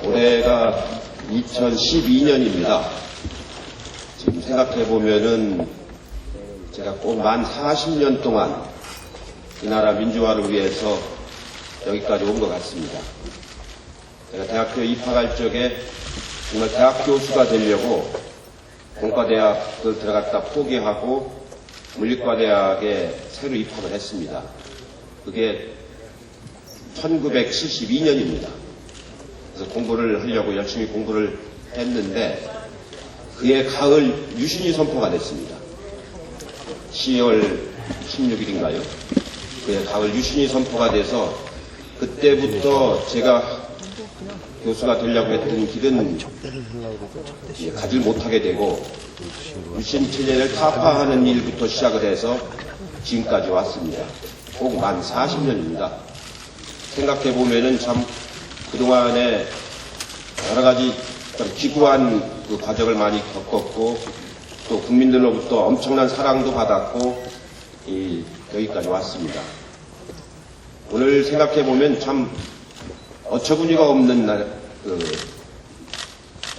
올해가 2012년입니다. 지금 생각해보면은 제가 꼭 만 40년 동안 이 나라 민주화를 위해서 여기까지 온 것 같습니다. 제가 대학교 입학할 적에 정말 대학 교수가 되려고 공과대학을 들어갔다 포기하고 물리과대학에 새로 입학을 했습니다. 그게 1972년입니다. 그래서 공부를 하려고 열심히 공부를 했는데 그해 가을 유신이 선포가 됐습니다. 10월 16일인가요? 그해 가을 유신이 선포가 돼서 그때부터 제가 교수가 되려고 했던 길은 가질 못하게 되고 유신 체제를 타파하는 일부터 시작을 해서 지금까지 왔습니다. 꼭 만 40년입니다. 생각해보면은 참 그동안에 여러 가지 좀 기구한 그 과정을 많이 겪었고 또 국민들로부터 엄청난 사랑도 받았고 여기까지 왔습니다. 오늘 생각해보면 참 어처구니가 없는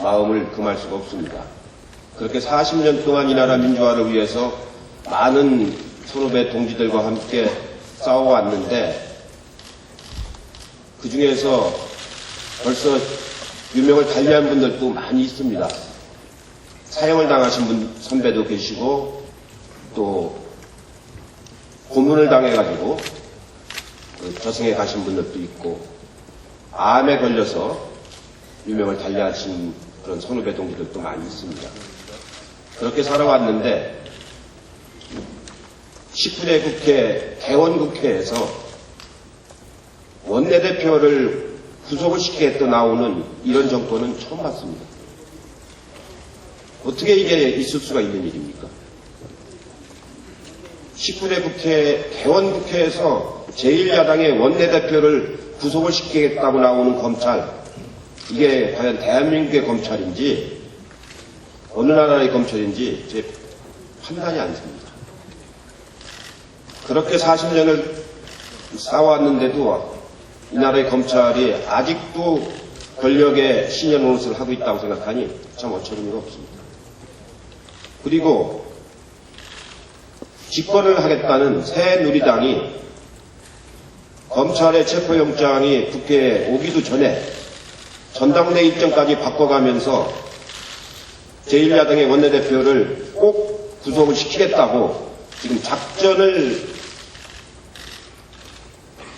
마음을 금할 수가 없습니다. 그렇게 40년 동안 이 나라 민주화를 위해서 많은 선후배 동지들과 함께 싸워왔는데 그 중에서 벌써 유명을 달리한 분들도 많이 있습니다. 사형을 당하신 선배도 계시고 또 고문을 당해가지고 저승에 가신 분들도 있고 암에 걸려서 유명을 달리하신 그런 선후배 동지들도 많이 있습니다. 그렇게 살아왔는데 19대 국회, 대원국회에서 원내대표를 구속을 시키겠다 나오는 이런 정권은 처음 봤습니다. 어떻게 이게 있을 수가 있는 일입니까? 19대 국회, 대원국회에서 제1야당의 원내대표를 구속을 시키겠다고 나오는 검찰, 이게 과연 대한민국의 검찰인지 어느 나라의 검찰인지 제 판단이 안 섭니다. 그렇게 40년을 싸웠는데도 이 나라의 검찰이 아직도 권력의 신의 노릇을 하고 있다고 생각하니 참 어처구니가 없습니다. 그리고 집권을 하겠다는 새누리당이 검찰의 체포영장이 국회에 오기도 전에 전당대 일정까지 바꿔가면서 제1야당의 원내대표를 꼭 구속을 시키겠다고 지금 작전을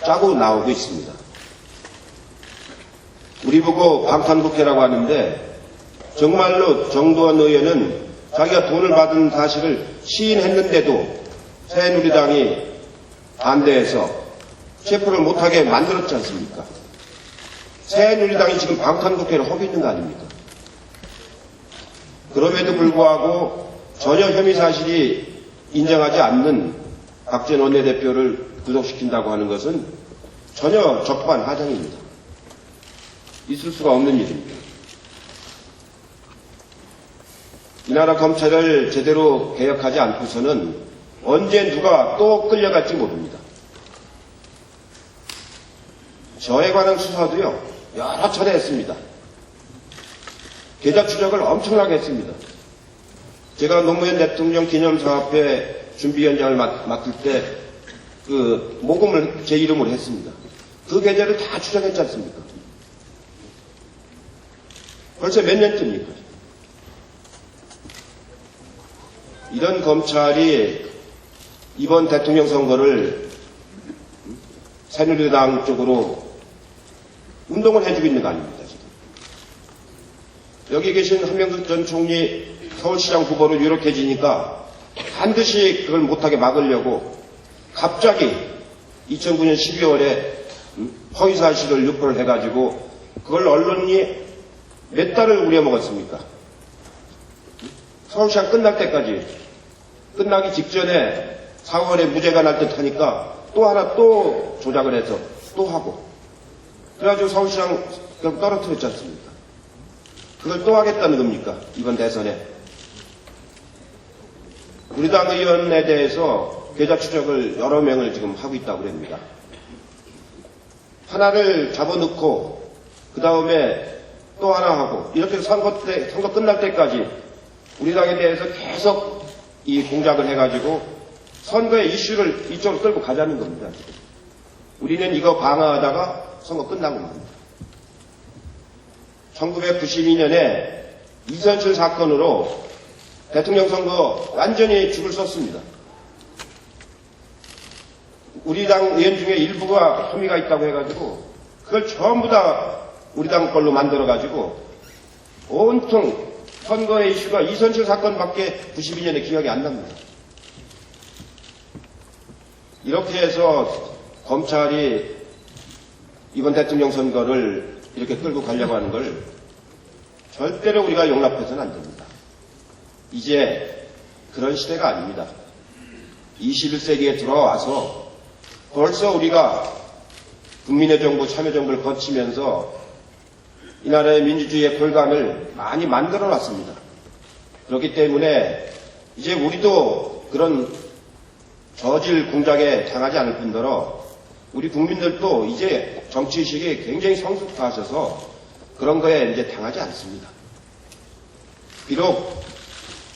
짜고 나오고 있습니다. 우리 보고 방탄국회라고 하는데 정말로 정도원 의원은 자기가 돈을 받은 사실을 시인했는데도 새누리당이 반대해서 체포를 못하게 만들었지 않습니까? 새누리당이 지금 방탄국회를 하고 있는 거 아닙니까? 그럼에도 불구하고 전혀 혐의 사실이 인정하지 않는 박 전 원내대표를 구속시킨다고 하는 것은 전혀 적반하장입니다. 있을 수가 없는 일입니다. 이 나라 검찰을 제대로 개혁하지 않고서는 언제 누가 또 끌려갈지 모릅니다. 저에 관한 수사도요, 여러 차례 했습니다. 계좌 추적을 엄청나게 했습니다. 제가 노무현 대통령 기념사업회 준비위원장을 맡을 때 그 모금을 제 이름으로 했습니다. 그 계좌를 다 추적했지 않습니까? 벌써 몇 년째입니까? 이런 검찰이 이번 대통령 선거를 새누리당 쪽으로 운동을 해주고 있는 거 아닙니까, 지금? 여기 계신 한명숙 전 총리 서울시장 후보로 유력해지니까 반드시 그걸 못하게 막으려고 갑자기 2009년 12월에 허위사실을 유포를 해가지고 그걸 언론이 몇 달을 우려먹었습니까? 서울시장 끝날 때까지, 끝나기 직전에 4월에 무죄가 날 듯 하니까 또 하나 또 조작을 해서 또 하고 그래가지고 서울시장 결국 떨어뜨렸지 않습니까? 그걸 또 하겠다는 겁니까? 이번 대선에. 우리 당 의원에 대해서 계좌 추적을 여러 명을 지금 하고 있다고 그럽니다. 하나를 잡아놓고 그 다음에 또 하나 하고 이렇게 선거 끝날 때까지 우리 당에 대해서 계속 이 공작을 해가지고 선거의 이슈를 이쪽으로 끌고 가자는 겁니다. 우리는 이거 방어하다가 선거 끝나고 맙니다. 1992년에 이선실 사건으로 대통령 선거 완전히 죽을 썼습니다. 우리 당 의원 중에 일부가 혐의가 있다고 해가지고 그걸 전부 다 우리 당 걸로 만들어가지고 온통 선거의 이슈가 이선실 사건밖에 92년에 기억이 안 납니다. 이렇게 해서 검찰이 이번 대통령 선거를 이렇게 끌고 가려고 하는 걸 절대로 우리가 용납해서는 안 됩니다. 이제 그런 시대가 아닙니다. 21세기에 들어와서 벌써 우리가 국민의 정부, 참여정부를 거치면서 이 나라의 민주주의의 골간을 많이 만들어 놨습니다. 그렇기 때문에 이제 우리도 그런 저질 공작에 당하지 않을 뿐더러 우리 국민들도 이제 정치의식이 굉장히 성숙하셔서 그런 거에 이제 당하지 않습니다. 비록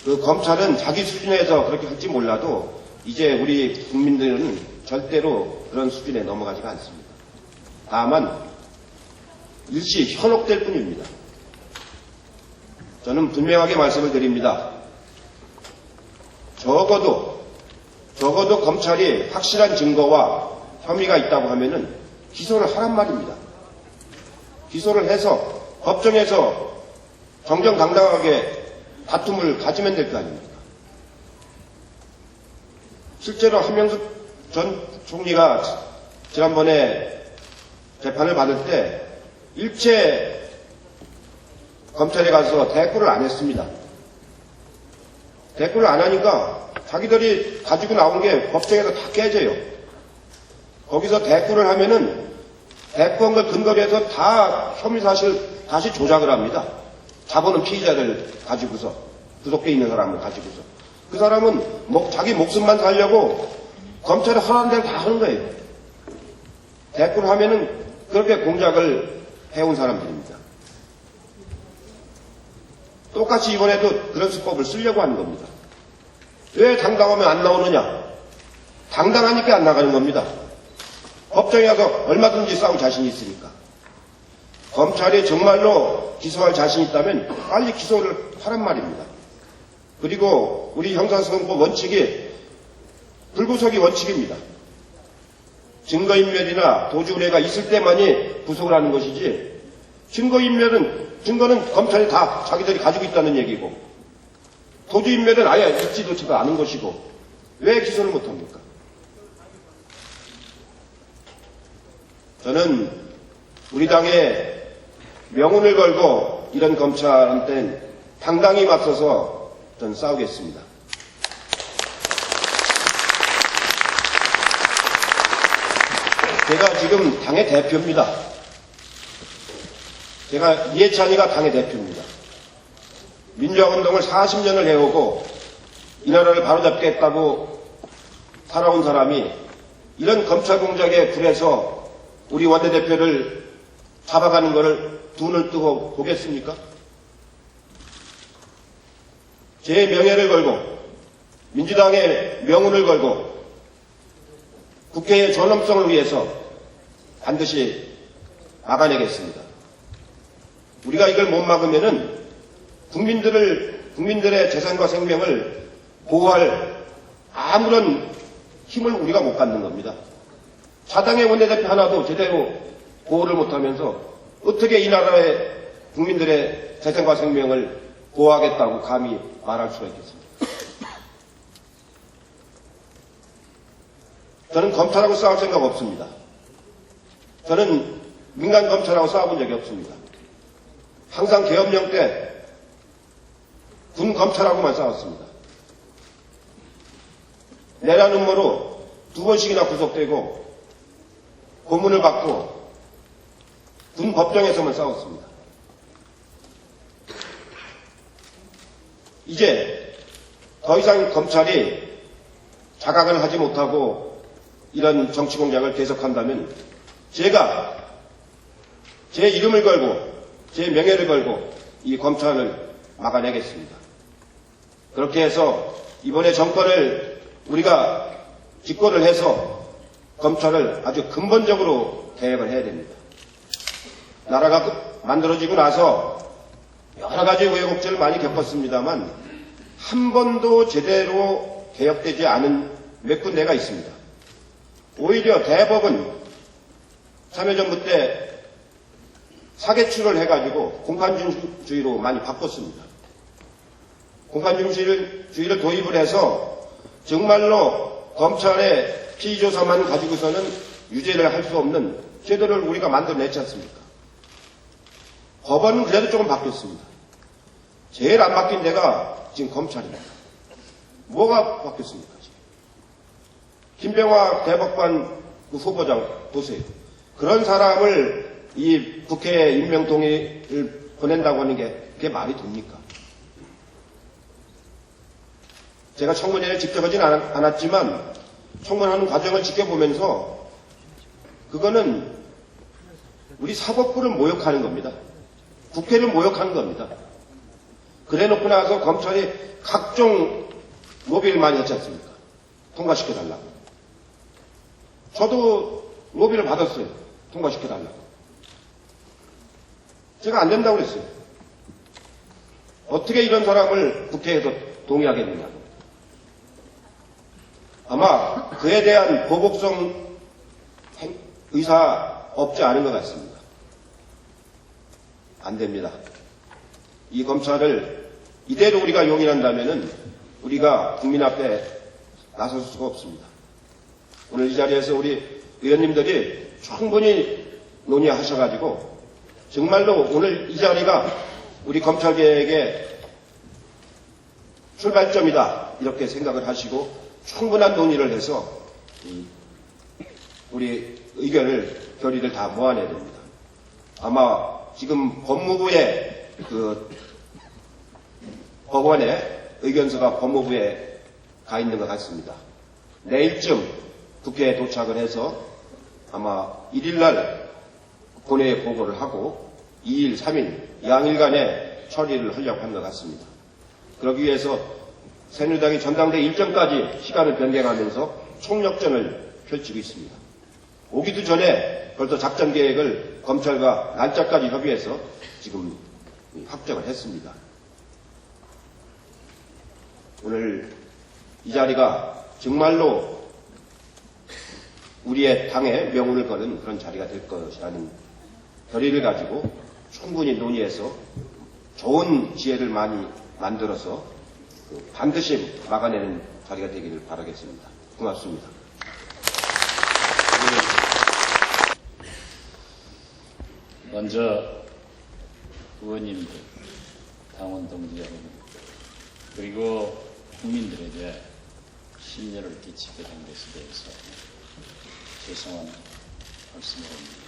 그 검찰은 자기 수준에서 그렇게 할지 몰라도 이제 우리 국민들은 절대로 그런 수준에 넘어가지가 않습니다. 다만 일시 현혹될 뿐입니다. 저는 분명하게 말씀을 드립니다. 적어도 검찰이 확실한 증거와 혐의가 있다고 하면은 기소를 하란 말입니다. 기소를 해서 법정에서 정정당당하게 다툼을 가지면 될 거 아닙니까? 실제로 한명숙 전 총리가 지난번에 재판을 받을 때 일체 검찰에 가서 대꾸를 안 했습니다. 대꾸를 안 하니까 자기들이 가지고 나온 게 법정에서 다 깨져요. 거기서 대꾸를 하면은 대꾸한 걸 근거로 해서 다 혐의 사실 다시 조작을 합니다. 자본은 피의자를 가지고서, 구속돼 있는 사람을 가지고서. 그 사람은 자기 목숨만 살려고 검찰이 허락한 대로 다 하는 거예요. 대꾸를 하면은 그렇게 공작을 해온 사람들입니다. 똑같이 이번에도 그런 수법을 쓰려고 하는 겁니다. 왜 당당하면 안 나오느냐? 당당하니까 안 나가는 겁니다. 법정에 가서 얼마든지 싸울 자신이 있으니까. 검찰이 정말로 기소할 자신이 있다면 빨리 기소를 하란 말입니다. 그리고 우리 형사소송법 원칙이 불구속이 원칙입니다. 증거인멸이나 도주의뢰가 있을 때만이 구속을 하는 것이지 증거는 검찰이 다 자기들이 가지고 있다는 얘기고 도주인멸은 아예 있지도 않은 것이고 왜 기소를 못합니까? 저는 우리 당의 명운을 걸고 이런 검찰한테는 당당히 맞서서 전 싸우겠습니다. 제가 지금 당의 대표입니다. 제가 이해찬이가 당의 대표입니다. 민주화운동을 40년을 해오고 이 나라를 바로잡겠다고 살아온 사람이 이런 검찰 공작에 불에서 우리 원내대표를 잡아가는 것을 두 눈을 뜨고 보겠습니까? 제 명예를 걸고 민주당의 명운을 걸고 국회의 존엄성을 위해서 반드시 막아내겠습니다. 우리가 이걸 못 막으면은 국민들의 재산과 생명을 보호할 아무런 힘을 우리가 못 갖는 겁니다. 자당의 원내대표 하나도 제대로 보호를 못하면서 어떻게 이 나라의 국민들의 재산과 생명을 보호하겠다고 감히 말할 수가 있겠습니까? 저는 검찰하고 싸울 생각 없습니다. 저는 민간 검찰하고 싸워본 적이 없습니다. 항상 계엄령 때 군 검찰하고만 싸웠습니다. 내란 음모로 2번씩이나 구속되고 고문을 받고 군 법정에서만 싸웠습니다. 이제 더 이상 검찰이 자각을 하지 못하고 이런 정치 공작을 계속한다면 제가 제 이름을 걸고 제 명예를 걸고 이 검찰을 막아내겠습니다. 그렇게 해서 이번에 정권을 우리가 집권을 해서 검찰을 아주 근본적으로 개혁을 해야 됩니다. 나라가 만들어지고 나서 여러 가지 우여곡절을 많이 겪었습니다만 한 번도 제대로 개혁되지 않은 몇 군데가 있습니다. 오히려 대법은 참여정부 때 사개출을 해가지고 공판주의로 많이 바꿨습니다. 공판주의를 도입을 해서 정말로 검찰의 피의조사만 가지고서는 유죄를 할 수 없는 제도를 우리가 만들어냈지 않습니까? 법원은 그래도 조금 바뀌었습니다. 제일 안 바뀐 데가 지금 검찰입니다. 뭐가 바뀌었습니까? 지금? 김병화 대법관 그 후보장 보세요. 그런 사람을 이 국회에 임명동의를 보낸다고 하는 게 그게 말이 됩니까? 제가 청문회를 직접 하진 않았지만 청문하는 과정을 지켜보면서 그거는 우리 사법부를 모욕하는 겁니다. 국회를 모욕하는 겁니다. 그래 놓고 나서 검찰이 각종 로비를 많이 했지 않습니까? 통과시켜달라고. 저도 로비를 받았어요. 통과시켜달라고. 제가 안 된다고 그랬어요. 어떻게 이런 사람을 국회에서 동의하겠느냐고. 아마 그에 대한 보복성 의사 없지 않은 것 같습니다. 안 됩니다. 이 검찰을 이대로 우리가 용인한다면은 우리가 국민 앞에 나설 수가 없습니다. 오늘 이 자리에서 우리 의원님들이 충분히 논의하셔가지고 정말로 오늘 이 자리가 우리 검찰개혁의 출발점이다 이렇게 생각을 하시고 충분한 논의를 해서 우리 의견을 결의를 다 모아내야 됩니다. 아마 지금 법무부의 그 법원의 의견서가 법무부에 가 있는 것 같습니다. 내일쯤 국회에 도착을 해서 아마 1일날 본회의에 보고를 하고 2일, 3일 양일간에 처리를 하려고 한 것 같습니다. 그러기 위해서 새누리당이 전당대 일정까지 시간을 변경하면서 총력전을 펼치고 있습니다. 오기도 전에 벌써 작전 계획을 검찰과 날짜까지 협의해서 지금 확정을 했습니다. 오늘 이 자리가 정말로 우리의 당의 명운을 거는 그런 자리가 될 것이라는 결의를 가지고 충분히 논의해서 좋은 지혜를 많이 만들어서 반드시 막아내는 자리가 되기를 바라겠습니다. 고맙습니다. 먼저 의원님들, 당원 동지 여러분, 그리고 국민들에게 심려를 끼치게 된 것에 대해서 죄송한 말씀을 합니다.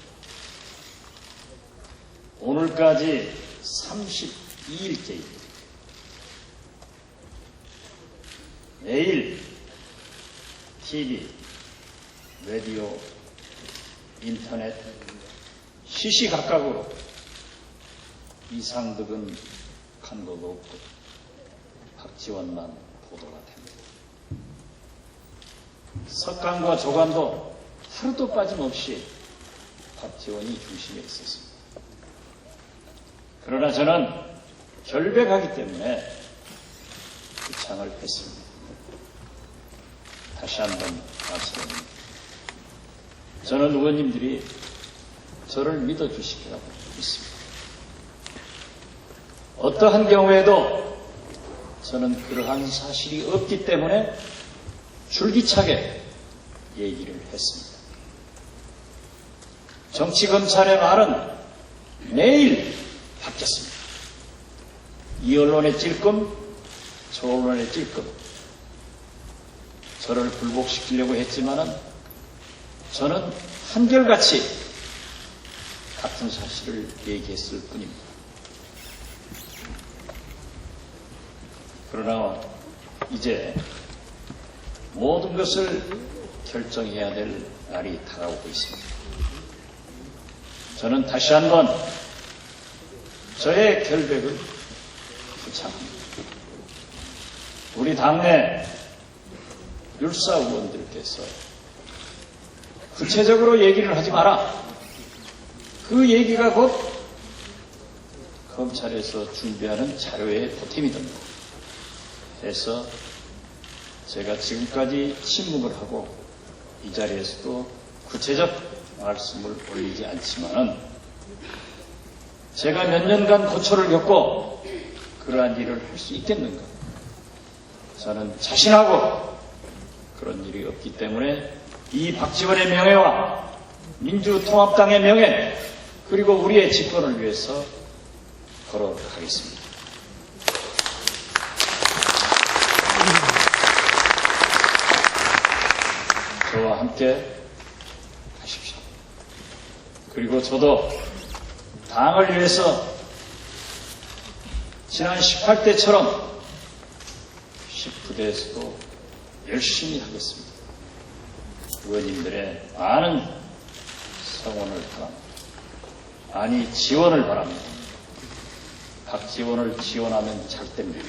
오늘까지 32일째입니다. 매일 TV, 라디오, 인터넷, 시시각각으로 이상득은 간거가 없고 박지원만 보도가 됩니다. 석간과 조간도 하루도 빠짐없이 박지원이 중심에 있었습니다. 그러나 저는 결백하기 때문에 그 창을 뺐습니다. 다시 한번 말씀드립니다. 저는 의원님들이 저를 믿어주시리라고 믿습니다. 어떠한 경우에도 저는 그러한 사실이 없기 때문에 줄기차게 얘기를 했습니다. 정치검찰의 말은 매일 바뀌었습니다. 이 언론의 찔끔, 저 언론의 찔끔. 저를 굴복시키려고 했지만은 저는 한결같이 같은 사실을 얘기했을 뿐입니다. 그러나 이제 모든 것을 결정해야 될 날이 다가오고 있습니다. 저는 다시 한번 저의 결백을 부착합니다. 우리 당내 율사 의원들께서 구체적으로 얘기를 하지 마라. 그 얘기가 곧 검찰에서 준비하는 자료의 보탬이 됩니다. 해서 제가 지금까지 침묵을 하고 이 자리에서도 구체적 말씀을 올리지 않지만은 제가 몇 년간 고초를 겪고 그러한 일을 할 수 있겠는가? 저는 자신하고 그런 일이 없기 때문에 이 박지원의 명예와 민주통합당의 명예 그리고 우리의 집권을 위해서 걸어가겠습니다. 저와 함께 하십시오. 그리고 저도 당을 위해서 지난 18대처럼 19대에서도 열심히 하겠습니다. 의원님들의 많은 성원을 바랍니다. 아니 지원을 바랍니다. 박지원을 지원하면 잘 됩니다.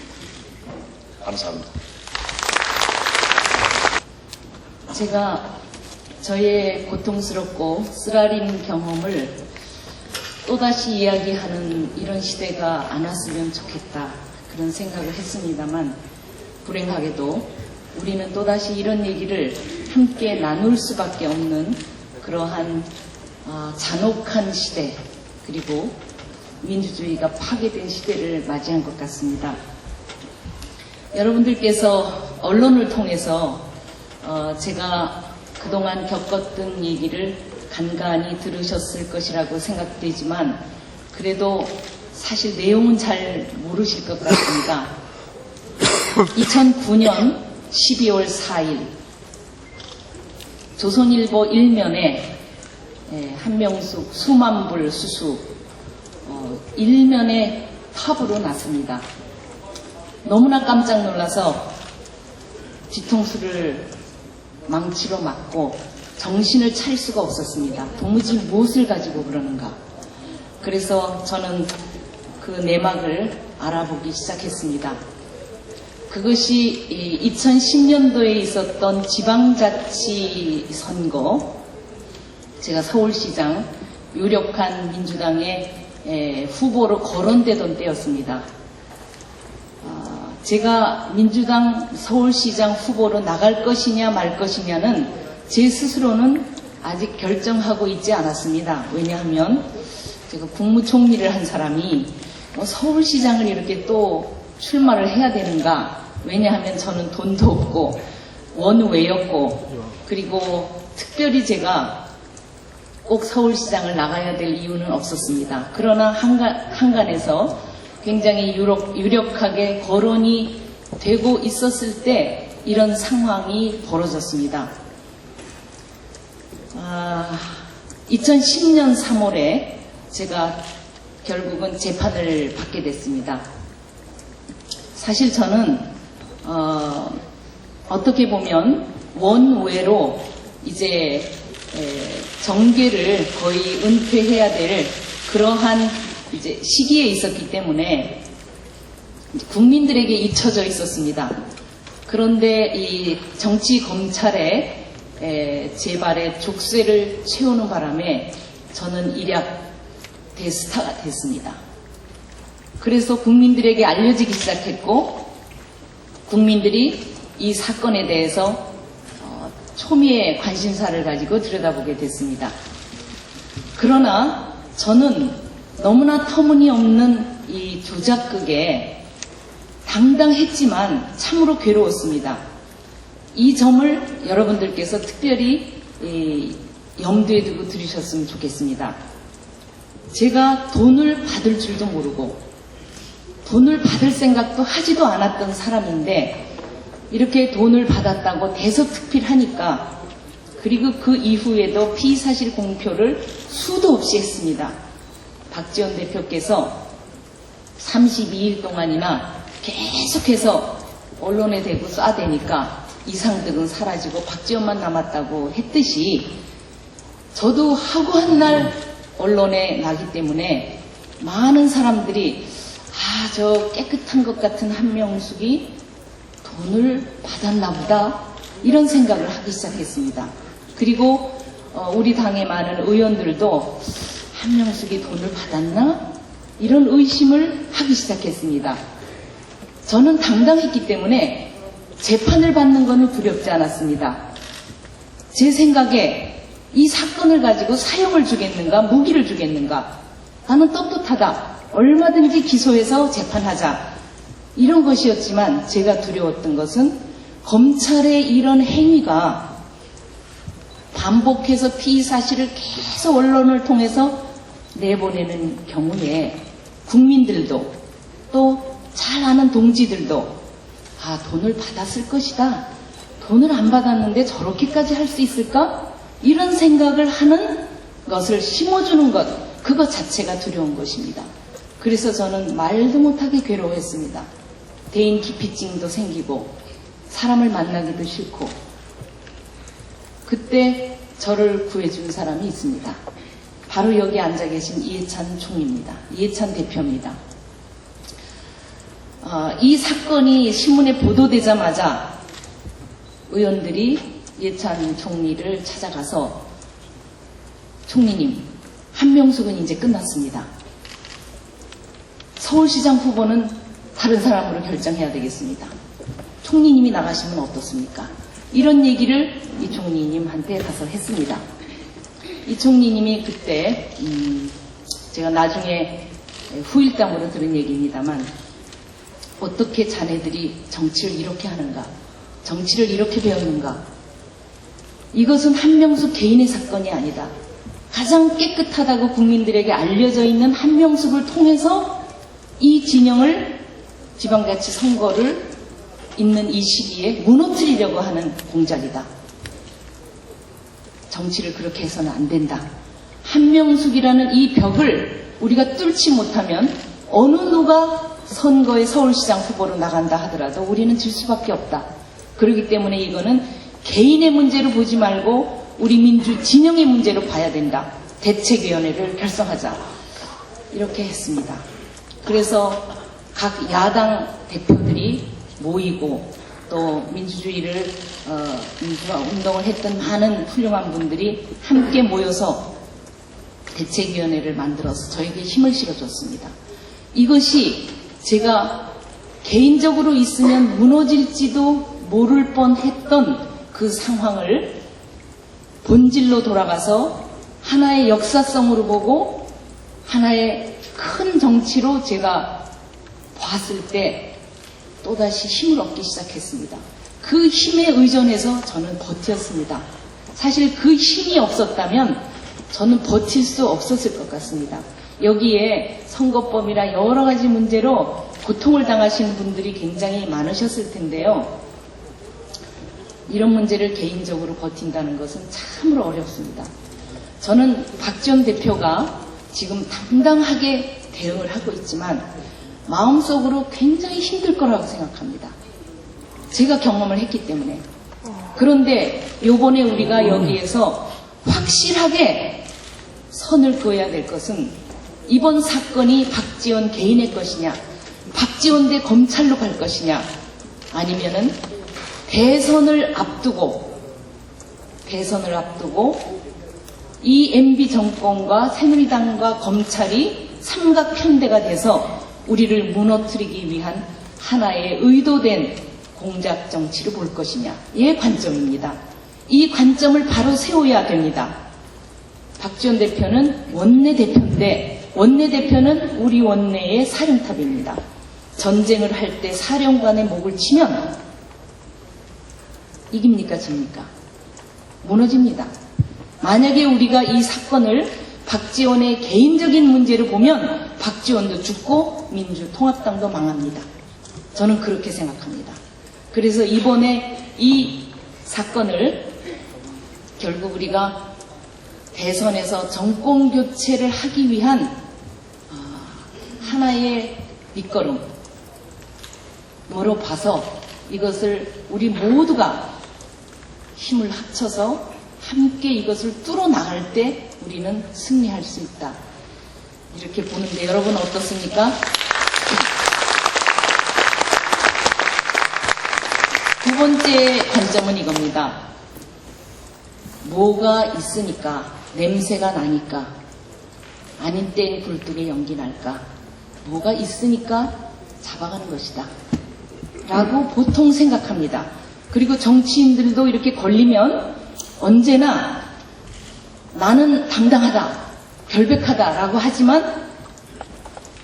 감사합니다. 제가 저의 고통스럽고 쓰라린 경험을 또다시 이야기하는 이런 시대가 안 왔으면 좋겠다 그런 생각을 했습니다만 불행하게도 우리는 또다시 이런 얘기를 함께 나눌 수밖에 없는 그러한 잔혹한 시대 그리고 민주주의가 파괴된 시대를 맞이한 것 같습니다. 여러분들께서 언론을 통해서 제가 그동안 겪었던 얘기를 간간히 들으셨을 것이라고 생각되지만 그래도 사실 내용은 잘 모르실 것 같습니다. 2009년 12월 4일 조선일보 1면에 한명숙 수만불 수수 1면에 탑으로 났습니다. 너무나 깜짝 놀라서 뒤통수를 망치로 맞고 정신을 차릴 수가 없었습니다. 도무지 무엇을 가지고 그러는가. 그래서 저는 그 내막을 알아보기 시작했습니다. 그것이 2010년도에 있었던 지방자치 선거, 제가 서울시장 유력한 민주당의 후보로 거론되던 때였습니다. 제가 민주당 서울시장 후보로 나갈 것이냐 말 것이냐는 제 스스로는 아직 결정하고 있지 않았습니다. 왜냐하면 제가 국무총리를 한 사람이 서울시장을 이렇게 또 출마를 해야 되는가. 왜냐하면 저는 돈도 없고 원외였고 그리고 특별히 제가 꼭 서울시장을 나가야 될 이유는 없었습니다. 그러나 한간에서 굉장히 유력하게 거론이 되고 있었을 때 이런 상황이 벌어졌습니다. 2010년 3월에 제가 결국은 재판을 받게 됐습니다. 사실 저는 어떻게 보면 원외로 이제 정계를 거의 은퇴해야 될 그러한 이제 시기에 있었기 때문에 국민들에게 잊혀져 있었습니다. 그런데 이 정치 검찰의 재발의 족쇄를 채우는 바람에 저는 일약 대스타가 됐습니다. 그래서 국민들에게 알려지기 시작했고 국민들이 이 사건에 대해서 초미의 관심사를 가지고 들여다보게 됐습니다. 그러나 저는 너무나 터무니없는 이 조작극에 당당했지만 참으로 괴로웠습니다. 이 점을 여러분들께서 특별히 염두에 두고 들으셨으면 좋겠습니다. 제가 돈을 받을 줄도 모르고 돈을 받을 생각도 하지도 않았던 사람인데 이렇게 돈을 받았다고 대서특필하니까 그리고 그 이후에도 피의사실 공표를 수도 없이 했습니다. 박지원 대표께서 32일 동안이나 계속해서 언론에 대고 쏴대니까 이상득은 사라지고 박지원만 남았다고 했듯이 저도 하고 한 날 언론에 나기 때문에 많은 사람들이 저 깨끗한 것 같은 한명숙이 돈을 받았나 보다 이런 생각을 하기 시작했습니다. 그리고 우리 당의 많은 의원들도 한명숙이 돈을 받았나? 이런 의심을 하기 시작했습니다. 저는 당당했기 때문에 재판을 받는 것은 두렵지 않았습니다. 제 생각에 이 사건을 가지고 사형을 주겠는가, 무기를 주겠는가? 나는 떳떳하다. 얼마든지 기소해서 재판하자. 이런 것이었지만 제가 두려웠던 것은 검찰의 이런 행위가 반복해서 피의 사실을 계속 언론을 통해서 내보내는 경우에 국민들도 또 잘 아는 동지들도 돈을 받았을 것이다. 돈을 안 받았는데 저렇게까지 할 수 있을까? 이런 생각을 하는 것을 심어주는 것, 그것 자체가 두려운 것입니다. 그래서 저는 말도 못하게 괴로워했습니다. 대인 기피증도 생기고 사람을 만나기도 싫고 그때 저를 구해준 사람이 있습니다. 바로 여기 앉아 계신 이해찬 총리입니다. 이해찬 대표입니다. 이 사건이 신문에 보도되자마자 의원들이 이해찬 총리를 찾아가서 총리님, 한명숙은 이제 끝났습니다. 서울시장 후보는 다른 사람으로 결정해야 되겠습니다. 총리님이 나가시면 어떻습니까? 이런 얘기를 이 총리님한테 가서 했습니다. 이 총리님이 그때 제가 나중에 후일담으로 들은 얘기입니다만 어떻게 자네들이 정치를 이렇게 하는가? 정치를 이렇게 배웠는가? 이것은 한명숙 개인의 사건이 아니다. 가장 깨끗하다고 국민들에게 알려져 있는 한명숙을 통해서 이 진영을 지방자치 선거를 있는 이 시기에 무너뜨리려고 하는 공작이다. 정치를 그렇게 해서는 안 된다. 한명숙이라는 이 벽을 우리가 뚫지 못하면 어느 누가 선거에 서울시장 후보로 나간다 하더라도 우리는 질 수밖에 없다. 그렇기 때문에 이거는 개인의 문제로 보지 말고 우리 민주 진영의 문제로 봐야 된다. 대책위원회를 결성하자. 이렇게 했습니다. 그래서 각 야당 대표들이 모이고 또 민주주의를 민주화 운동을 했던 많은 훌륭한 분들이 함께 모여서 대책위원회를 만들어서 저에게 힘을 실어줬습니다. 이것이 제가 개인적으로 있으면 무너질지도 모를 뻔했던 그 상황을 본질로 돌아가서 하나의 역사성으로 보고 하나의 큰 정치로 제가 봤을 때 또다시 힘을 얻기 시작했습니다. 그 힘에 의존해서 저는 버텼습니다. 사실 그 힘이 없었다면 저는 버틸 수 없었을 것 같습니다. 여기에 선거법이나 여러 가지 문제로 고통을 당하시는 분들이 굉장히 많으셨을 텐데요. 이런 문제를 개인적으로 버틴다는 것은 참으로 어렵습니다. 저는 박지원 대표가 지금 당당하게 대응을 하고 있지만 마음속으로 굉장히 힘들 거라고 생각합니다. 제가 경험을 했기 때문에. 그런데 요번에 우리가 여기에서 확실하게 선을 그어야 될 것은 이번 사건이 박지원 개인의 것이냐, 박지원 대 검찰로 갈 것이냐, 아니면은 대선을 앞두고 이 MB 정권과 새누리당과 검찰이 삼각편대가 돼서 우리를 무너뜨리기 위한 하나의 의도된 공작 정치를 볼 것이냐의 관점입니다. 이 관점을 바로 세워야 됩니다. 박지원 대표는 원내대표인데 원내대표는 우리 원내의 사령탑입니다. 전쟁을 할 때 사령관의 목을 치면 이깁니까 집니까? 무너집니다. 만약에 우리가 이 사건을 박지원의 개인적인 문제로 보면 박지원도 죽고 민주통합당도 망합니다. 저는 그렇게 생각합니다. 그래서 이번에 이 사건을 결국 우리가 대선에서 정권 교체를 하기 위한 하나의 밑거름으로 봐서 이것을 우리 모두가 힘을 합쳐서 함께 이것을 뚫어나갈 때 우리는 승리할 수 있다. 이렇게 보는데 여러분 어떻습니까? 두 번째 관점은 이겁니다. 뭐가 있으니까, 냄새가 나니까, 아닌 때에 굴뚝에 연기 날까, 뭐가 있으니까 잡아가는 것이다 라고 보통 생각합니다. 그리고 정치인들도 이렇게 걸리면 언제나 나는 당당하다, 결백하다 라고 하지만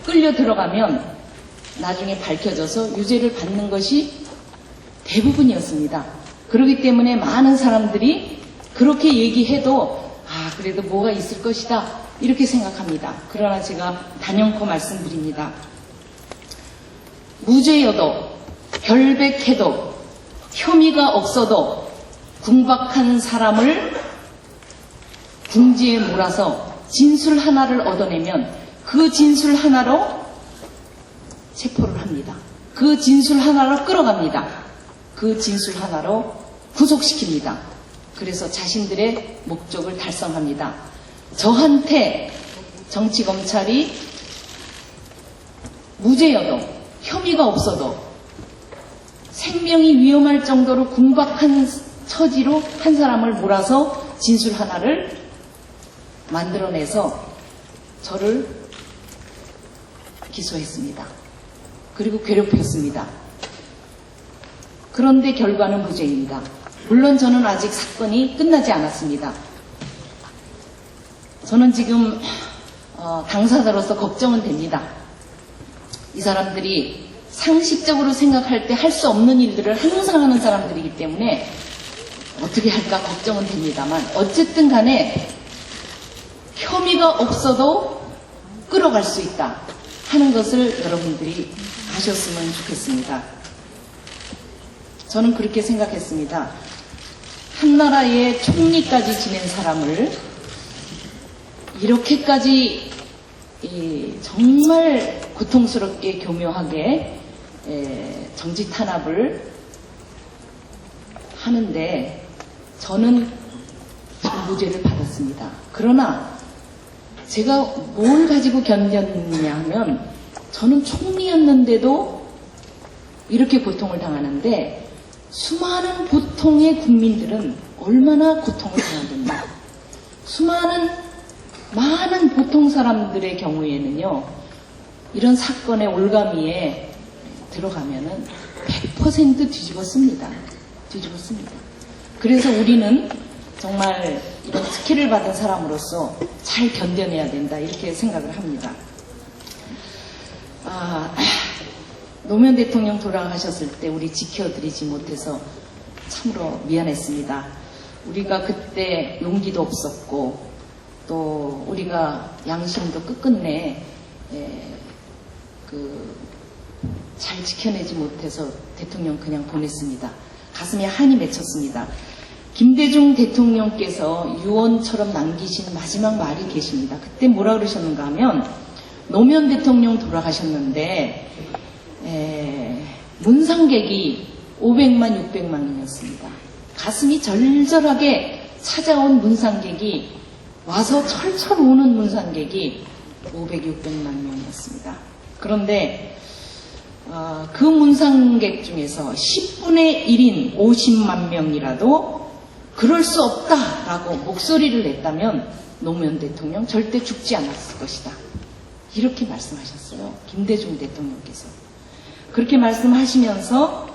끌려 들어가면 나중에 밝혀져서 유죄를 받는 것이 대부분이었습니다. 그렇기 때문에 많은 사람들이 그렇게 얘기해도 그래도 뭐가 있을 것이다 이렇게 생각합니다. 그러나 제가 단연코 말씀드립니다. 무죄여도 결백해도 혐의가 없어도 궁박한 사람을 궁지에 몰아서 진술 하나를 얻어내면 그 진술 하나로 체포를 합니다. 그 진술 하나로 끌어갑니다. 그 진술 하나로 구속시킵니다. 그래서 자신들의 목적을 달성합니다. 저한테 정치검찰이 무죄여도 혐의가 없어도 생명이 위험할 정도로 궁박한 처지로 한 사람을 몰아서 진술 하나를 만들어내서 저를 기소했습니다. 그리고 괴롭혔습니다. 그런데 결과는 무죄입니다. 물론 저는 아직 사건이 끝나지 않았습니다. 저는 지금 당사자로서 걱정은 됩니다. 이 사람들이 상식적으로 생각할 때 할 수 없는 일들을 항상 하는 사람들이기 때문에 어떻게 할까 걱정은 됩니다만 어쨌든 간에 혐의가 없어도 끌어갈 수 있다 하는 것을 여러분들이 아셨으면 좋겠습니다. 저는 그렇게 생각했습니다. 한 나라의 총리까지 지낸 사람을 이렇게까지 정말 고통스럽게 교묘하게 정지 탄압을 하는데 저는 무죄를 받았습니다. 그러나 제가 뭘 가지고 견뎠냐 하면 저는 총리였는데도 이렇게 고통을 당하는데 수많은 보통의 국민들은 얼마나 고통을 당하겠나. 많은 보통 사람들의 경우에는요, 이런 사건의 올가미에 들어가면은 100% 뒤집었습니다. 그래서 우리는 정말 이런 특혜를 받은 사람으로서 잘 견뎌내야 된다, 이렇게 생각을 합니다. 노무현 대통령 돌아가셨을 때 우리 지켜드리지 못해서 참으로 미안했습니다. 우리가 그때 용기도 없었고 또 우리가 양심도 끝끝내 잘 지켜내지 못해서 대통령 그냥 보냈습니다. 가슴에 한이 맺혔습니다. 김대중 대통령께서 유언처럼 남기신 마지막 말이 계십니다. 그때 뭐라 그러셨는가 하면 노무현 대통령 돌아가셨는데 문상객이 500만, 600만이었습니다. 가슴이 절절하게 찾아온 문상객이 와서 철철 우는 문상객이 500, 600만 명이었습니다. 그런데 그 문상객 중에서 10분의 1인 50만 명이라도 그럴 수 없다라고 목소리를 냈다면 노무현 대통령 절대 죽지 않았을 것이다. 이렇게 말씀하셨어요. 김대중 대통령께서. 그렇게 말씀하시면서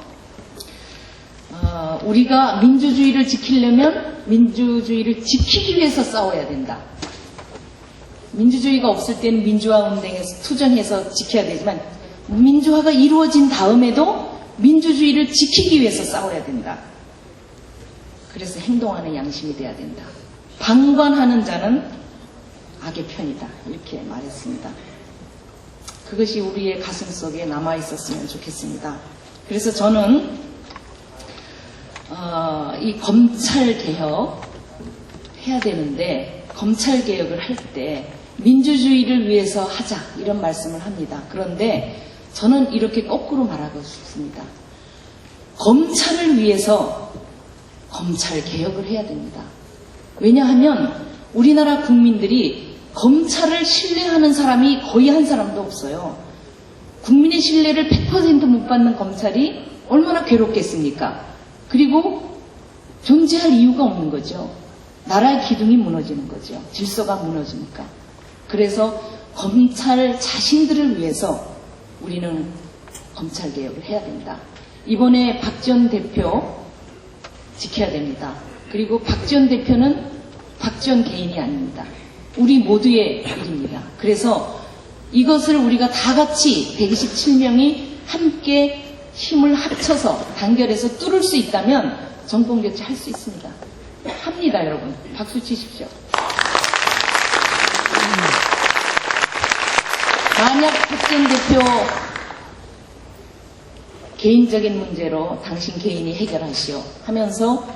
우리가 민주주의를 지키려면 민주주의를 지키기 위해서 싸워야 된다. 민주주의가 없을 때는 민주화 운동에서 투쟁해서 지켜야 되지만 민주화가 이루어진 다음에도 민주주의를 지키기 위해서 싸워야 된다. 그래서 행동하는 양심이 돼야 된다. 방관하는 자는 악의 편이다. 이렇게 말했습니다. 그것이 우리의 가슴 속에 남아 있었으면 좋겠습니다. 그래서 저는 이 검찰 개혁 해야 되는데 검찰 개혁을 할 때 민주주의를 위해서 하자 이런 말씀을 합니다. 그런데 저는 이렇게 거꾸로 말하고 싶습니다. 검찰을 위해서 검찰 개혁을 해야 됩니다. 왜냐하면 우리나라 국민들이 검찰을 신뢰하는 사람이 거의 한 사람도 없어요. 국민의 신뢰를 100% 못 받는 검찰이 얼마나 괴롭겠습니까? 그리고 존재할 이유가 없는 거죠. 나라의 기둥이 무너지는 거죠. 질서가 무너지니까. 그래서 검찰 자신들을 위해서 우리는 검찰 개혁을 해야 된다. 이번에 박 전 대표 지켜야 됩니다. 그리고 박 전 대표는 박 전 개인이 아닙니다. 우리 모두의 일입니다. 그래서 이것을 우리가 다 같이 127명이 함께 힘을 합쳐서 단결해서 뚫을 수 있다면 정권교체 할 수 있습니다. 합니다, 여러분. 박수 치십시오. 만약 박 전 대표 개인적인 문제로 당신 개인이 해결하시오 하면서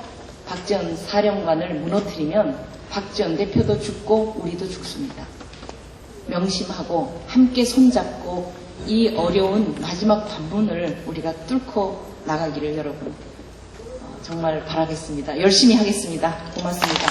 박 전 사령관을 무너뜨리면 박 전 대표도 죽고 우리도 죽습니다. 명심하고 함께 손잡고 이 어려운 마지막 관문을 우리가 뚫고 나가기를 여러분 정말 바라겠습니다. 열심히 하겠습니다. 고맙습니다.